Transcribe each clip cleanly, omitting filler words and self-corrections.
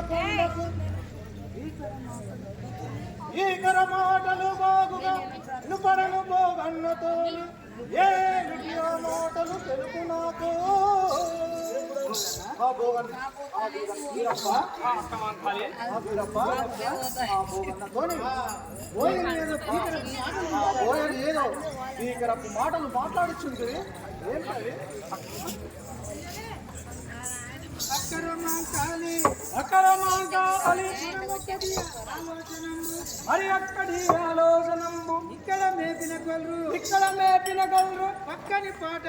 కొండకు ఈకర మాటలు బాగుగా నుపరను పోగన్నతో ఏ విడియో మాటలు తెలుపు నాకు ఏదో ఈకరపు మాటలు మాట్లాడుచుంది ఏంటది మరి అక్కడి ఆలోచనంబు ఇక్కడ మేపిన గొల్రు పక్కని పాట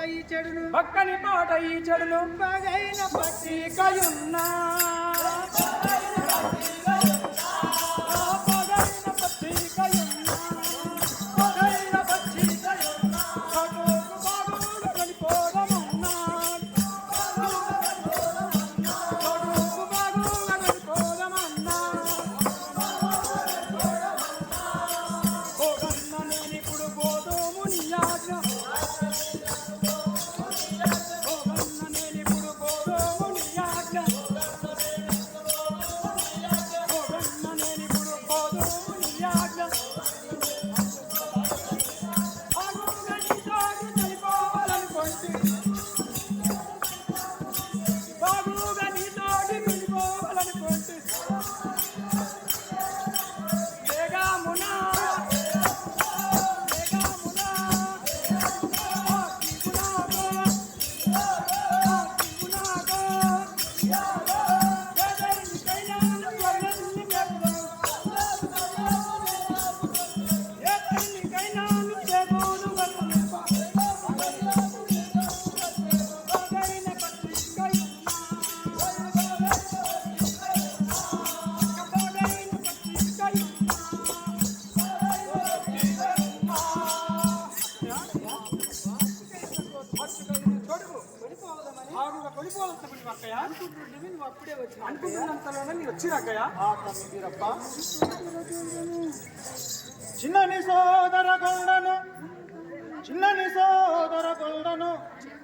ఈ చెడును బాగైన పట్టికయున్నా చిన్నని సోదర కొండను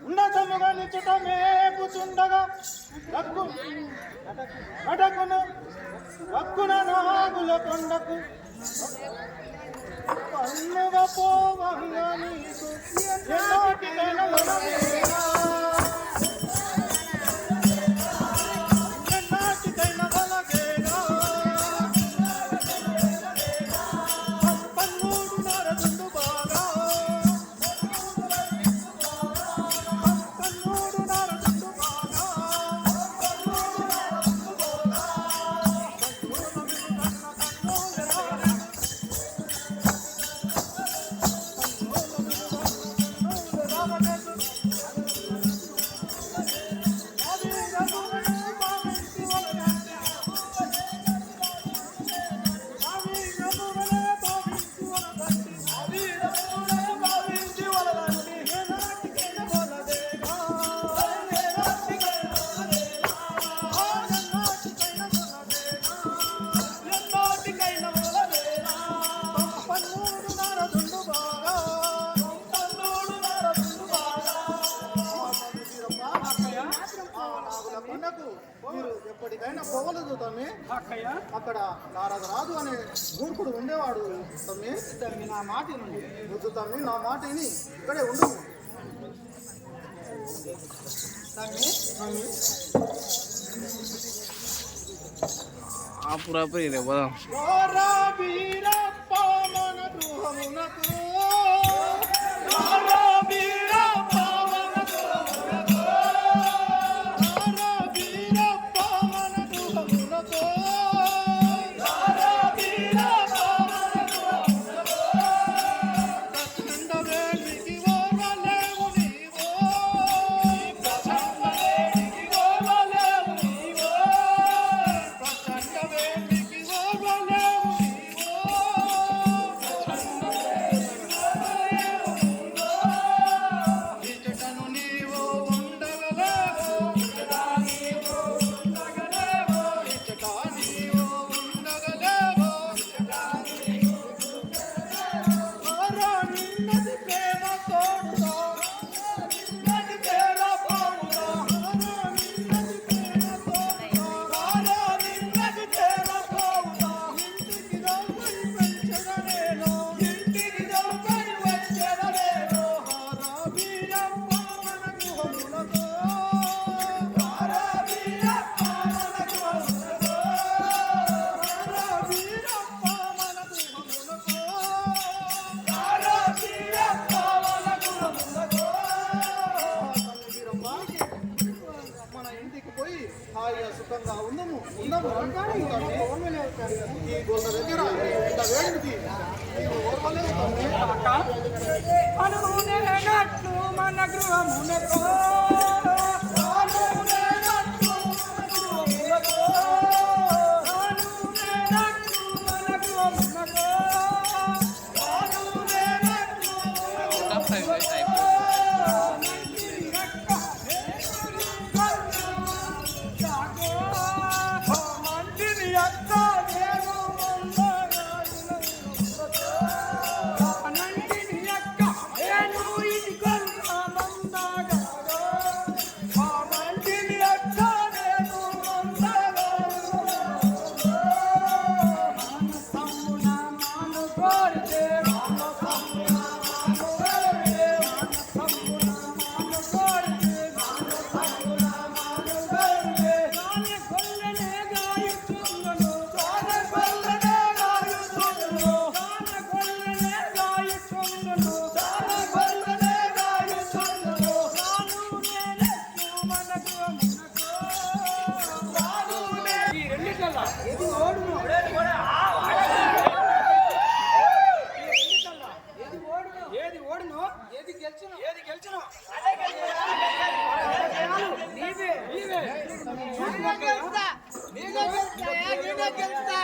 ఉన్నతముగా నిచుట మేపుచుండగా అటకును వక్కున నాగుల కొండకు పన్నుగా పోవంగా నీకు ఎన్నోటికైనా వరవేనా మీరు ఎప్పటికైనా పోవలేదు తమ్మి. అక్కడ నారదరాజు అనే మూర్ఖుడు ఉండేవాడు తమ్మి. నా మాట వద్దు తమ్మి, నా మాట విని ఇక్కడే ఉండు తమ్మి. పూరాపురి పోదాం. అందము ఈ గొల్ల దగ్గర ఇంత వేడిది నీవు ఓర్వలేవు తమ్మి. అనునేనట్లు మన గృహమునకో ఏది ఓడును ఏది గెలుచును ఏది గెలుచును నీవే నీవే నీవే గెలుస్తా